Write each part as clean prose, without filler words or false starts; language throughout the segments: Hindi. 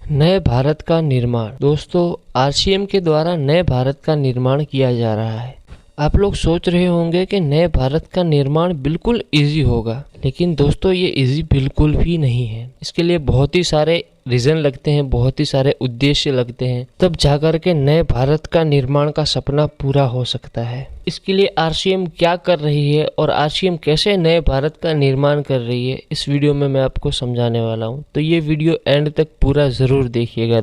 नए भारत का निर्माण। दोस्तों, आरसीएम के द्वारा नए भारत का निर्माण किया जा रहा है। आप लोग सोच रहे होंगे कि नए भारत का निर्माण बिल्कुल इजी होगा, लेकिन दोस्तों ये इजी बिल्कुल भी नहीं है। इसके लिए बहुत ही सारे रीजन लगते हैं, बहुत ही सारे उद्देश्य लगते हैं, तब जाकर के नए भारत का निर्माण का सपना पूरा हो सकता है। इसके लिए आरसीएम क्या कर रही है और आरसीएम कैसे नए भारत का निर्माण कर रही है, इस वीडियो में मैं आपको समझाने वाला हूँ। तो ये वीडियो एंड तक पूरा जरूर देखिएगा।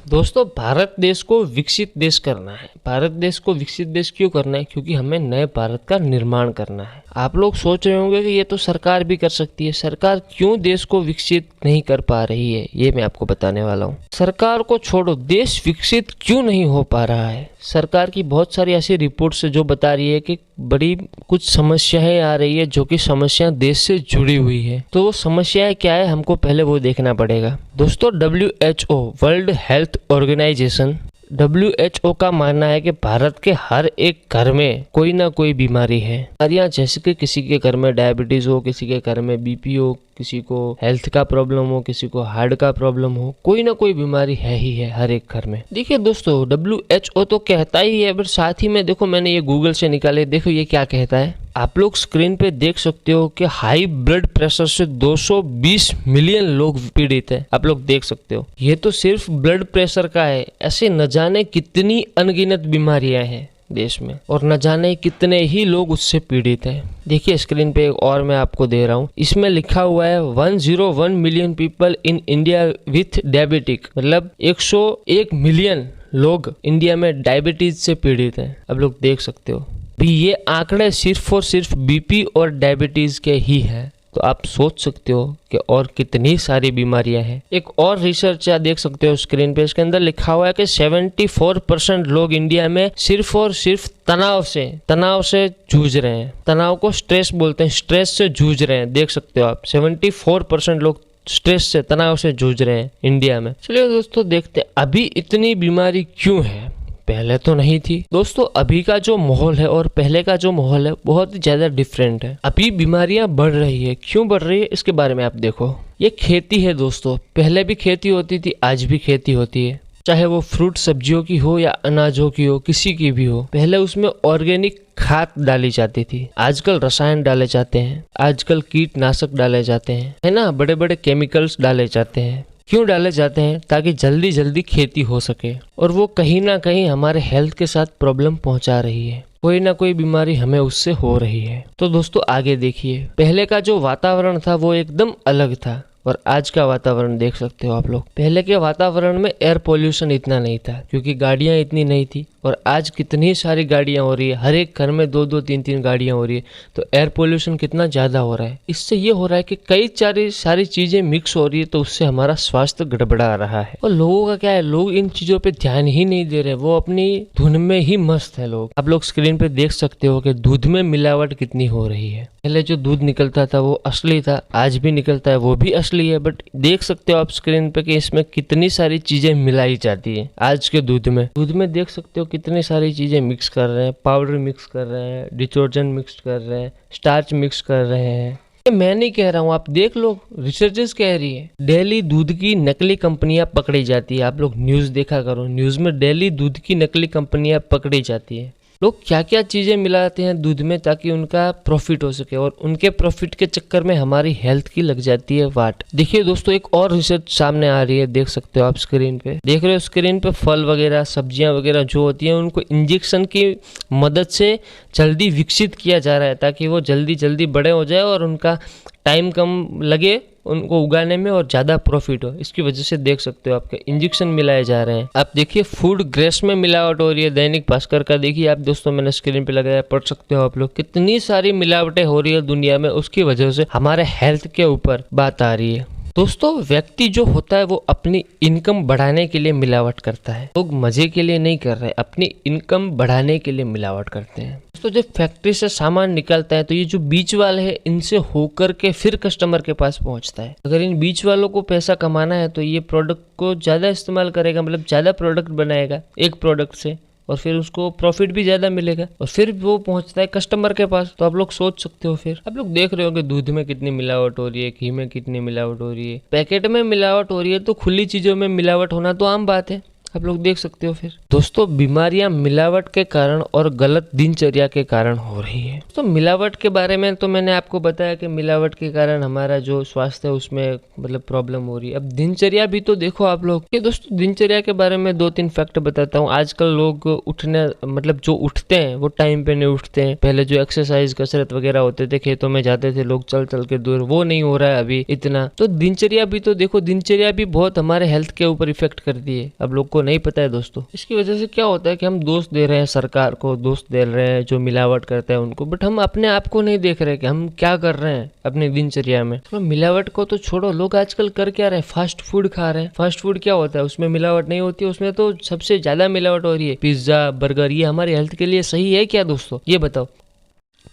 दोस्तों, भारत देश को विकसित देश करना है। भारत देश को विकसित देश क्यों करना है? क्योंकि हमें नए भारत का निर्माण करना है। आप लोग सोच रहे होंगे कि ये तो सरकार भी कर सकती है। सरकार क्यों देश को विकसित नहीं कर पा रही है, ये मैं आपको बताने वाला हूँ। सरकार को छोड़ो, देश विकसित क्यों नहीं हो पा रहा है? सरकार की बहुत सारी ऐसी रिपोर्ट्स है जो बता रही है कि बड़ी कुछ समस्याएं आ रही है, जो कि समस्या देश से जुड़ी हुई है। तो वो समस्याएं क्या है, हमको पहले वो देखना पड़ेगा। दोस्तों, WHO world health organization WHO का मानना है कि भारत के हर एक घर में कोई ना कोई बीमारी है। बीमारियां जैसे कि किसी के घर में डायबिटीज हो, किसी के घर में बीपी हो, किसी को हेल्थ का प्रॉब्लम हो, किसी को हार्ट का प्रॉब्लम हो, कोई ना कोई बीमारी है ही है हर एक घर में। देखिए दोस्तों, WHO तो कहता ही है, पर साथ ही में देखो, मैंने ये गूगल से निकाले, देखो ये क्या कहता है। आप लोग स्क्रीन पे देख सकते हो कि हाई ब्लड प्रेशर से 220 मिलियन लोग पीड़ित हैं। आप लोग देख सकते हो, ये तो सिर्फ ब्लड प्रेशर का है। ऐसे न जाने कितनी अनगिनत बीमारियां हैं देश में, और न जाने कितने ही लोग उससे पीड़ित हैं। देखिए स्क्रीन पे एक और मैं आपको दे रहा हूँ, इसमें लिखा हुआ है 101 million people in India with diabetic, मतलब 101 मिलियन लोग इंडिया में डायबिटीज से पीड़ित हैं। आप लोग देख सकते हो, भी ये आंकड़े सिर्फ और सिर्फ बीपी और डायबिटीज के ही हैं। तो आप सोच सकते हो कि और कितनी सारी बीमारियां हैं। एक और रिसर्च आप देख सकते हो स्क्रीन पे, इसके अंदर लिखा हुआ है कि 74% लोग इंडिया में सिर्फ और सिर्फ तनाव से जूझ रहे हैं। तनाव को स्ट्रेस बोलते हैं, स्ट्रेस से जूझ रहे हैं। देख सकते हो आप, 74% लोग स्ट्रेस से, तनाव से जूझ रहे हैं इंडिया में। चलिए दोस्तों, देखते हैं अभी इतनी बीमारी क्यों है, पहले तो नहीं थी। दोस्तों, अभी का जो माहौल है और पहले का जो माहौल है बहुत ही ज्यादा डिफरेंट है। अभी बीमारियां बढ़ रही है। क्यों बढ़ रही है, इसके बारे में आप देखो। ये खेती है दोस्तों, पहले भी खेती होती थी, आज भी खेती होती है। चाहे वो फ्रूट सब्जियों की हो या अनाजों की हो, किसी की भी हो। पहले उसमें ऑर्गेनिक खाद डाली जाती थी, आजकल रसायन डाले जाते हैं, आजकल कीटनाशक डाले जाते हैं, है ना, बड़े बड़े केमिकल्स डाले जाते हैं। क्यों डाले जाते हैं? ताकि जल्दी जल्दी खेती हो सके, और वो कहीं ना कहीं हमारे हेल्थ के साथ प्रॉब्लम पहुंचा रही है। कोई ना कोई बीमारी हमें उससे हो रही है। तो दोस्तों आगे देखिए, पहले का जो वातावरण था वो एकदम अलग था, और आज का वातावरण देख सकते हो आप लोग। पहले के वातावरण में एयर पोल्यूशन इतना नहीं था, क्योंकि गाड़ियां इतनी नहीं थी, और आज कितनी सारी गाड़ियां हो रही है, हर एक घर में 2-2 3-3 गाड़ियां हो रही है। तो एयर पोल्यूशन कितना ज्यादा हो रहा है। इससे ये हो रहा है कि कई सारी चीजें मिक्स हो रही है, तो उससे हमारा स्वास्थ्य गड़बड़ा रहा है। और लोगों का क्या है, लोग इन चीजों पे ध्यान ही नहीं दे रहे, वो अपनी धुन में ही मस्त है लोग। आप लोग स्क्रीन पे देख सकते हो कि दूध में मिलावट कितनी हो रही है। पहले जो दूध निकलता था वो असली था, आज भी निकलता है, वो भी असली है, बट देख सकते हो आप स्क्रीन पे कि इसमें कितनी सारी चीजें मिलाई जाती है। आज के दूध में देख सकते हो कितनी सारी चीजें मिक्स कर रहे हैं, पाउडर मिक्स कर रहे हैं, डिटर्जेंट मिक्स कर रहे हैं, स्टार्च मिक्स कर रहे हैं। मैं नहीं कह रहा हूँ, आप देख लो, रिसर्चेस कह रही है। डेली दूध की नकली कंपनियां पकड़ी जाती है। आप लोग न्यूज देखा करो, न्यूज में डेली दूध की नकली कंपनियां पकड़ी जाती है। लोग क्या क्या चीजें मिलाते हैं दूध में ताकि उनका प्रॉफिट हो सके, और उनके प्रॉफिट के चक्कर में हमारी हेल्थ की लग जाती है वाट। देखिए दोस्तों, एक और रिसर्च सामने आ रही है, देख सकते हो आप स्क्रीन पे, देख रहे हो स्क्रीन पे। फल वगैरह, सब्जियां वगैरह जो होती हैं, उनको इंजेक्शन की मदद से जल्दी विकसित किया जा रहा है, ताकि वो जल्दी जल्दी बड़े हो जाए और उनका टाइम कम लगे उनको उगाने में, और ज्यादा प्रॉफिट हो। इसकी वजह से देख सकते हो आपके इंजेक्शन मिलाए जा रहे हैं। आप देखिए फूड ग्रेस में मिलावट हो रही है। दैनिक भास्कर का देखिए आप दोस्तों, मैंने स्क्रीन पे लगाया, पढ़ सकते हो आप लोग। कितनी सारी मिलावटें हो रही है दुनिया में, उसकी वजह से हमारे हेल्थ के ऊपर बात आ रही है। दोस्तों, व्यक्ति जो होता है वो अपनी इनकम बढ़ाने के लिए मिलावट करता है। लोग मजे के लिए नहीं कर रहे, अपनी इनकम बढ़ाने के लिए मिलावट करते हैं। दोस्तों, जब फैक्ट्री से सामान निकलता है तो ये जो बीच वाले हैं, इनसे होकर के फिर कस्टमर के पास पहुंचता है। अगर इन बीच वालों को पैसा कमाना है तो ये प्रोडक्ट को ज्यादा इस्तेमाल करेगा, मतलब ज्यादा प्रोडक्ट बनाएगा एक प्रोडक्ट से, और फिर उसको प्रॉफिट भी ज्यादा मिलेगा और फिर वो पहुंचता है कस्टमर के पास। तो आप लोग सोच सकते हो, फिर आप लोग देख रहे हो कि दूध में कितनी मिलावट हो रही है, घी में कितनी मिलावट हो रही है, पैकेट में मिलावट हो रही है, तो खुली चीजों में मिलावट होना तो आम बात है। आप लोग देख सकते हो। फिर दोस्तों बीमारियां मिलावट के कारण और गलत दिनचर्या के कारण हो रही है। तो मिलावट के बारे में तो मैंने आपको बताया कि मिलावट के कारण हमारा जो स्वास्थ्य है उसमें मतलब प्रॉब्लम हो रही है। अब दिनचर्या भी तो देखो आप लोग। ये दोस्तों दिनचर्या के बारे में 2-3 फैक्ट बताता हूँ। आजकल लोग उठने मतलब जो उठते हैं वो टाइम पे नहीं उठते हैं। पहले जो एक्सरसाइज कसरत वगैरह होते थे, खेतों में जाते थे लोग चल चल के दूर, वो नहीं हो रहा है अभी इतना। तो दिनचर्या भी तो देखो, दिनचर्या भी बहुत हमारे हेल्थ के ऊपर इफेक्ट करती है। अब लोग को नहीं पता है दोस्तों। इसकी वजह से क्या होता है कि हम दोष दे रहे हैं सरकार को, दोष दे रहे हैं जो मिलावट करते हैं उनको, बट हम अपने आप को नहीं देख रहे कि हम क्या कर रहे हैं अपनी दिनचर्या में। तो मिलावट को तो छोड़ो, लोग आजकल कर क्या रहे हैं, फास्ट फूड खा रहे हैं। फास्ट फूड क्या होता है, उसमें मिलावट नहीं होती, उसमें तो सबसे ज्यादा मिलावट हो रही है। पिज्जा, बर्गर, ये हमारे हेल्थ के लिए सही है क्या दोस्तों, ये बताओ।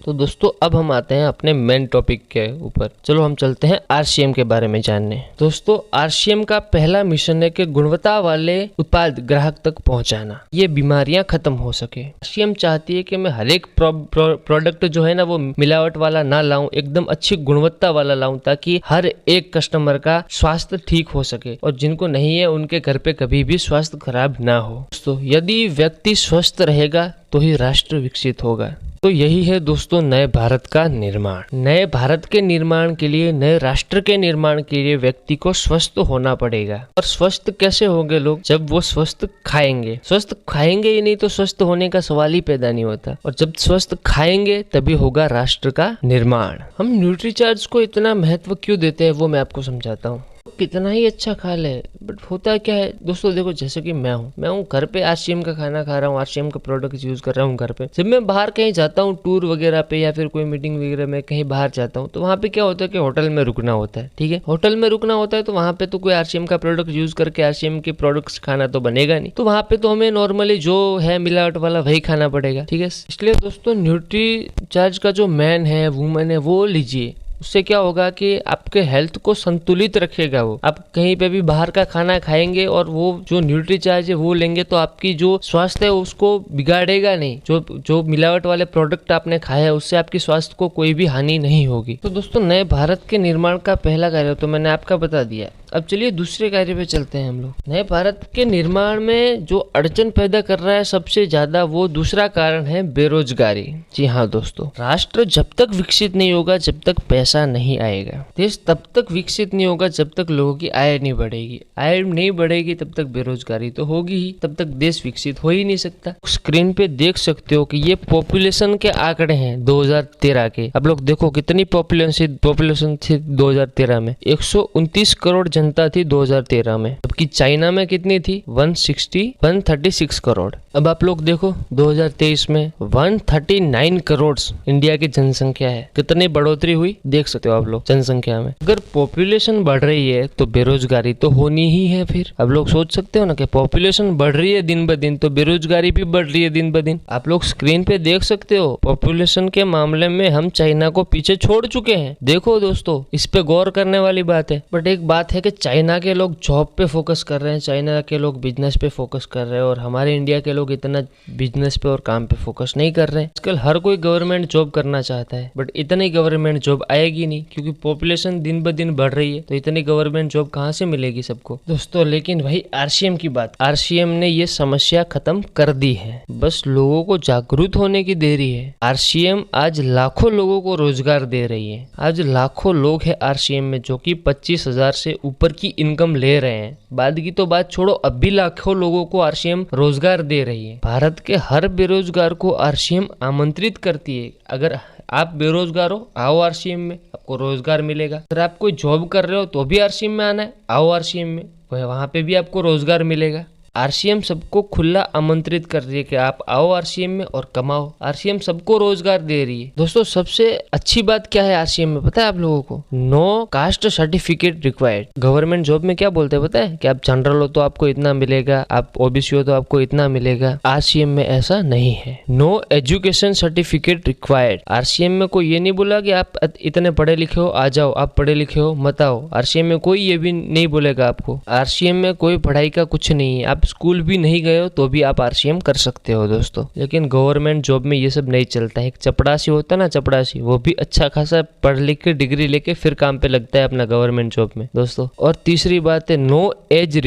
तो दोस्तों अब हम आते हैं अपने मेन टॉपिक के ऊपर। चलो हम चलते हैं आरसीएम के बारे में जानने। दोस्तों आरसीएम का पहला मिशन है कि गुणवत्ता वाले उत्पाद ग्राहक तक पहुंचाना, ये बीमारियां खत्म हो सके। आरसीएम चाहती है कि मैं हर एक प्रोडक्ट जो है ना वो मिलावट वाला ना लाऊं, एकदम अच्छी गुणवत्ता वाला लाऊं, ताकि हर एक कस्टमर का स्वास्थ्य ठीक हो सके और जिनको नहीं है उनके घर पे कभी भी स्वास्थ्य खराब ना हो। दोस्तों यदि व्यक्ति स्वस्थ रहेगा तो ही राष्ट्र विकसित होगा। तो यही है दोस्तों नए भारत का निर्माण। नए भारत के निर्माण के लिए, नए राष्ट्र के निर्माण के लिए व्यक्ति को स्वस्थ होना पड़ेगा। और स्वस्थ कैसे होंगे लोग, जब वो स्वस्थ खाएंगे। स्वस्थ खाएंगे ही नहीं तो स्वस्थ होने का सवाल ही पैदा नहीं होता। और जब स्वस्थ खाएंगे तभी होगा राष्ट्र का निर्माण। हम न्यूट्रीचार्ज को इतना महत्व क्यों देते हैं वो मैं आपको समझाता हूँ। कितना ही अच्छा खा ले, बट होता क्या है दोस्तों, देखो जैसे कि मैं हूँ घर पे आरसीएम का खाना खा रहा हूँ, आरसीएम का प्रोडक्ट यूज कर रहा हूँ घर पे। जब मैं बाहर कहीं जाता हूँ टूर वगैरह पे या फिर कोई मीटिंग वगैरह में कहीं बाहर जाता हूँ, तो वहाँ पे क्या होता है कि होटल में रुकना होता है। ठीक है, होटल में रुकना होता है तो वहाँ पे तो कोई आरसीएम का प्रोडक्ट यूज करके आरसीएम के प्रोडक्ट्स खाना तो बनेगा नहीं। तो वहाँ पे तो हमें नॉर्मली जो है मिलावट वाला वही खाना पड़ेगा। ठीक है, इसलिए दोस्तों न्यूट्रीचार्ज का जो मैन है, वुमेन है, वो लीजिए। उससे क्या होगा कि आपके हेल्थ को संतुलित रखेगा। वो आप कहीं पे भी बाहर का खाना खाएंगे और वो जो न्यूट्रीचार्ज है वो लेंगे तो आपकी जो स्वास्थ्य है उसको बिगाड़ेगा नहीं। जो मिलावट वाले प्रोडक्ट आपने खाया है उससे आपकी स्वास्थ्य को कोई भी हानि नहीं होगी। तो दोस्तों नए भारत के निर्माण का पहला कार्य तो मैंने आपका बता दिया। अब चलिए दूसरे कार्य पे चलते हैं हम लोग। नए भारत के निर्माण में जो अड़चन पैदा कर रहा है सबसे ज्यादा, वो दूसरा कारण है बेरोजगारी। जी हाँ दोस्तों, राष्ट्र जब तक विकसित नहीं होगा जब तक पैसा नहीं आएगा। देश तब तक विकसित नहीं होगा जब तक लोगों की आय नहीं बढ़ेगी। आय नहीं बढ़ेगी तब तक बेरोजगारी तो होगी ही, तब तक देश विकसित हो ही नहीं सकता। स्क्रीन पे देख सकते हो कि ये पॉपुलेशन के आंकड़े हैं 2013 के। अब लोग देखो कितनी पॉपुलेशन थी 2013 में, 129 करोड़ जनता थी 2013 में, जबकि चाइना में कितनी थी 136 करोड़। अब आप लोग देखो 2023 में 139 करोड़ इंडिया की जनसंख्या है। कितनी बढ़ोतरी हुई देख सकते हो आप लोग जनसंख्या में। अगर पॉपुलेशन बढ़ रही है तो बेरोजगारी तो होनी ही है। फिर अब लोग सोच सकते हो ना कि पॉपुलेशन बढ़ रही है दिन ब दिन तो बेरोजगारी भी बढ़ रही है दिन ब दिन। आप लोग स्क्रीन पे देख सकते हो पॉपुलेशन के मामले में हम चाइना को पीछे छोड़ चुके हैं। देखो दोस्तों इस पे गौर करने वाली बात है। बट एक बात है कि चाइना के लोग जॉब पे फोकस कर रहे हैं, चाइना के लोग बिजनेस पे फोकस कर रहे हैं और हमारे इंडिया के लोग इतना बिजनेस पे और काम पे फोकस नहीं कर रहे हैं। आजकल हर कोई गवर्नमेंट जॉब करना चाहता है बट इतनी गवर्नमेंट जॉब आएगी नहीं क्योंकि पॉपुलेशन दिन ब दिन बढ़ रही है। तो इतनी गवर्नमेंट जॉब कहाँ से मिलेगी सबको दोस्तों। लेकिन वही आरसीएम की बात, आरसीएम ने ये समस्या खत्म कर दी है, बस लोगों को जागरूक होने की देरी है। आरसीएम आज लाखों लोगों को रोजगार दे रही है। आज लाखों लोग है आरसीएम में जो कि 25,000 से ऊपर की इनकम ले रहे हैं। बाद की तो बात छोड़ो, अब भी लाखों लोगों को आरसीएम रोजगार दे रही है। भारत के हर बेरोजगार को आरसीएम आमंत्रित करती है, अगर आप बेरोजगार हो आओ आरसीएम में, आपको रोजगार मिलेगा। अगर आप कोई जॉब कर रहे हो तो भी आरसीएम में आना है, आओ आरसीएम में, वहां पे भी आपको रोजगार मिलेगा। आरसीएम सबको खुला आमंत्रित कर रही है कि आप आओ आरसीएम में और कमाओ। आरसीएम सबको रोजगार दे रही है। दोस्तों सबसे अच्छी बात क्या है आरसीएम में पता है आप लोगों को? No caste certificate required. Government job में क्या बोलते हैं पता है कि आप जनरल हो तो आपको इतना मिलेगा, आप ओबीसी हो तो आपको इतना मिलेगा। आरसीएम में ऐसा नहीं है। No education certificate required. RCM में कोई ये नहीं बोला कि आप इतने पढ़े लिखे हो आ जाओ, आप पढ़े लिखे हो मत आओ। आरसीएम में कोई ये भी नहीं बोलेगा आपको। आरसीएम में कोई पढ़ाई का कुछ नहीं है। आप आप स्कूल भी नहीं गए हो तो भी आप आरसीएम कर सकते हो दोस्तों। लेकिन गवर्नमेंट जॉब में ये सब नहीं चलता है। एक चपड़ासी होता है ना, चपड़ासी, वो भी अच्छा खासा पढ़ लिख के डिग्री लेके फिर काम पे लगता है अपना गवर्नमेंट जॉब में दोस्तों। और तीसरी बात है, no age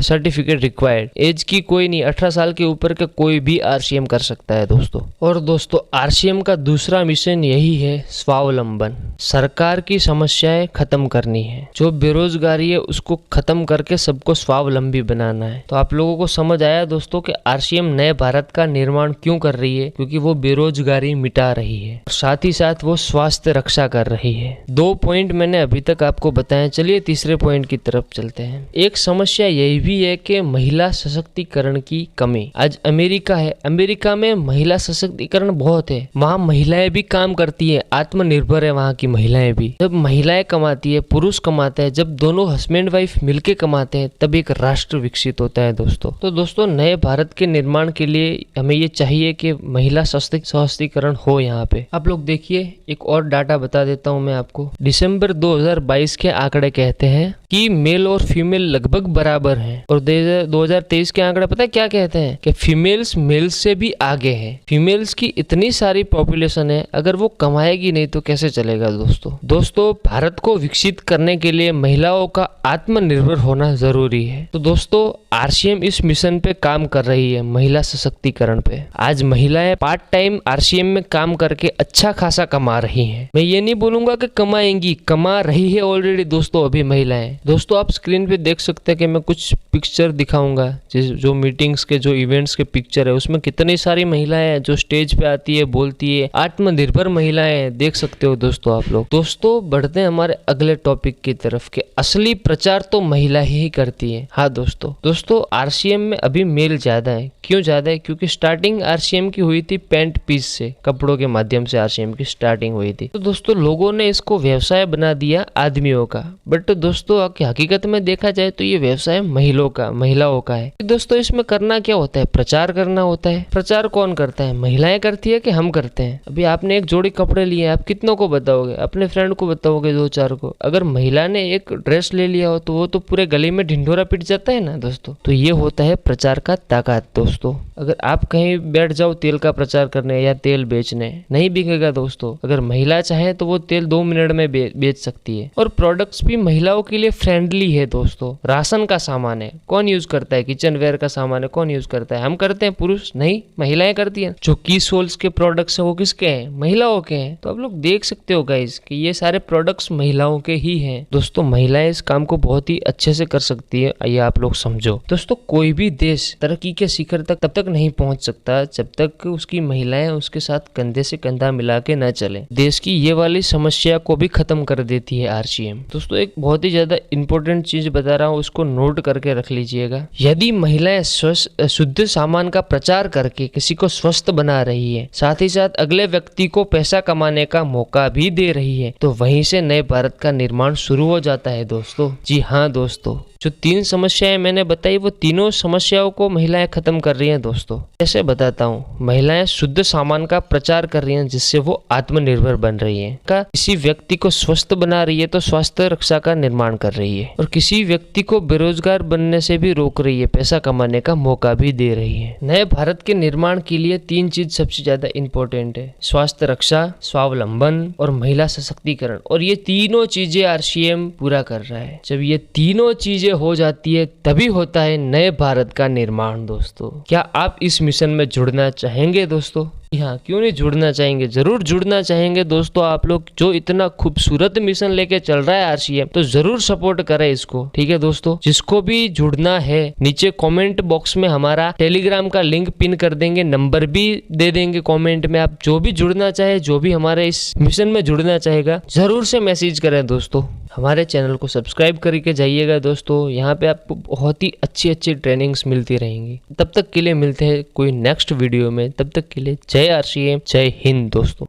certificate required. Age की कोई नहीं, 18 साल के ऊपर का कोई भी आरसीएम कर सकता है दोस्तों। और दोस्तों आरसीएम का दूसरा मिशन यही है, स्वावलंबन। सरकार की समस्याएं खत्म करनी है, जो बेरोजगारी है उसको खत्म करके सबको स्वावलंबी बनाना है। तो आप लोगों को समझ आया दोस्तों कि आरसीएम नए भारत का निर्माण क्यों कर रही है? क्योंकि वो बेरोजगारी मिटा रही है, साथ ही साथ वो स्वास्थ्य रक्षा कर रही है। 2 पॉइंट मैंने अभी तक आपको बताए। चलिए तीसरे पॉइंट की तरफ चलते हैं। एक समस्या यही भी है कि महिला सशक्तिकरण की कमी। आज अमेरिका है, अमेरिका में महिला सशक्तिकरण बहुत है, वहाँ महिलाएं भी काम करती है, आत्मनिर्भर है वहाँ की महिलाएं भी। जब महिलाएं कमाती है, पुरुष कमाता है, जब दोनों हस्बैंड वाइफ मिलके कमाते हैं, तब एक राष्ट्र विकसित होता है दोस्तों। तो दोस्तों नए भारत के निर्माण के लिए हमें ये चाहिए कि महिला सशक्तिकरण हो। यहाँ पे आप लोग देखिए, एक और डाटा बता देता हूँ मैं आपको। दिसंबर 2022 के आंकड़े कहते हैं कि मेल और फीमेल लगभग बराबर हैं। और 2023 के आंकड़े पता है क्या कहते हैं? कि फीमेल्स मेल्स से भी आगे हैं। फीमेल्स की इतनी सारी पॉपुलेशन है, अगर वो कमाएगी नहीं तो कैसे चलेगा दोस्तों। भारत को विकसित करने के लिए महिलाओं का आत्मनिर्भर होना जरूरी है। तो दोस्तों आरसीएम इस मिशन पे काम कर रही है, महिला सशक्तिकरण पे। आज महिलाएं पार्ट टाइम आरसीएम में काम करके अच्छा खासा कमा रही हैं। मैं ये नहीं बोलूंगा कि कमाएंगी, कमा रही है ऑलरेडी दोस्तों अभी महिलाएं। दोस्तों आप स्क्रीन पे देख सकते हैं कि मैं कुछ पिक्चर दिखाऊंगा, जो मीटिंग्स के, जो इवेंट्स के पिक्चर है, उसमें कितनी सारी महिलाएं हैं जो स्टेज पे आती है, बोलती है, आत्मनिर्भर महिलाएं, देख सकते हो दोस्तों आप लोग। दोस्तों बढ़ते हैं हमारे अगले टॉपिक की तरफ कि असली प्रचार तो महिला ही करती है। हाँ दोस्तों आरसीएम में अभी मेल ज्यादा है। क्यों ज्यादा है? क्योंकि स्टार्टिंग आरसीएम की हुई थी पैंट पीस से, कपड़ों के माध्यम से आरसीएम की स्टार्टिंग हुई थी। तो दोस्तों लोगों ने इसको व्यवसाय बना दिया आदमियों का। बट दोस्तों हकीकत में देखा जाए तो ये व्यवसाय महिलाओं का है। दोस्तों इसमें करना क्या होता है? प्रचार करना होता है। प्रचार कौन करता है? महिलाएं करती है कि हम करते हैं? अभी आपने एक जोड़ी कपड़े लिए, आप कितनों को बताओगे? अपने फ्रेंड को बताओगे, 2-4 को। अगर महिला ने एक ड्रेस ले लिया हो तो वो तो पूरे गले में ढिंढोरा पिट जाता है ना दोस्तों। तो ये होता है प्रचार का ताकत दोस्तों। अगर आप कहीं बैठ जाओ तेल का प्रचार करने या तेल बेचने, नहीं बिकेगा दोस्तों। अगर महिला चाहे तो वो तेल 2 मिनट में बेच सकती है। और प्रोडक्ट्स भी महिलाओं के लिए फ्रेंडली है दोस्तों। राशन का सामान है, कौन यूज करता है? किचन वेयर का सामान है, कौन यूज करता है? हम करते हैं, पुरुष नहीं, महिलाएं करती हैं। जो की सोल्स के प्रोडक्ट्स है वो किसके हैं? महिलाओं के हैं। तो आप लोग देख सकते हो गाइस कि ये सारे प्रोडक्ट्स महिलाओं के ही हैं दोस्तों। महिलाएं इस काम को बहुत ही अच्छे से कर सकती है, ये आप लोग समझो दोस्तों। कोई भी देश तरक्की के शिखर तक तब तक नहीं पहुंच सकता जब तक उसकी महिलाएं उसके साथ कंधे से कंधा मिला के न चले। देश की ये वाली समस्या को भी खत्म कर देती है आरसीएम। दोस्तों एक बहुत ही ज्यादा इंपॉर्टेंट चीज बता रहा हूँ, उसको नोट करके रख लीजिएगा। यदि महिलाएं शुद्ध सामान का प्रचार करके किसी को स्वस्थ बना रही है, साथ ही साथ अगले व्यक्ति को पैसा कमाने का मौका भी दे रही है, तो वहीं से नए भारत का निर्माण शुरू हो जाता है दोस्तों। जी हाँ दोस्तों, जो 3 समस्याएं मैंने बताई वो तीनों समस्याओं को महिलाएं खत्म कर रही हैं दोस्तों। कैसे बताता हूँ। महिलाएं शुद्ध सामान का प्रचार कर रही हैं जिससे वो आत्मनिर्भर बन रही हैं। किसी व्यक्ति को स्वस्थ बना रही है तो स्वास्थ्य रक्षा का निर्माण कर रही है। और किसी व्यक्ति को बेरोजगार बनने से भी रोक रही है, पैसा कमाने का मौका भी दे रही है। नए भारत के निर्माण के लिए 3 चीज सबसे ज्यादा इंपॉर्टेंट है, स्वास्थ्य रक्षा, स्वावलंबन और महिला सशक्तिकरण। और ये तीनों चीजें आरसीएम पूरा कर रहा है। जब ये तीनों चीजें हो जाती है तभी होता है नए भारत का निर्माण दोस्तों। क्या आप इस मिशन में जुड़ना चाहेंगे दोस्तों? हाँ, क्यों नहीं जुड़ना चाहेंगे, जरूर जुड़ना चाहेंगे दोस्तों। आप लोग जो इतना खूबसूरत मिशन लेके चल रहा है आरसीएम, तो जरूर सपोर्ट करें इसको, ठीक है दोस्तों। जिसको भी जुड़ना है नीचे कमेंट बॉक्स में हमारा टेलीग्राम का लिंक पिन कर देंगे, नंबर भी दे देंगे कमेंट में। आप जो भी जुड़ना चाहे, जो भी हमारे इस मिशन में जुड़ना चाहेगा, जरूर से मैसेज करें दोस्तों। हमारे चैनल को सब्सक्राइब करके जाइएगा दोस्तों। यहाँ पे आपको बहुत ही अच्छी ट्रेनिंग्स मिलती रहेंगी। तब तक के लिए मिलते हैं कोई नेक्स्ट वीडियो में। तब तक के लिए जय आरसीएम, जय हिंद दोस्तों।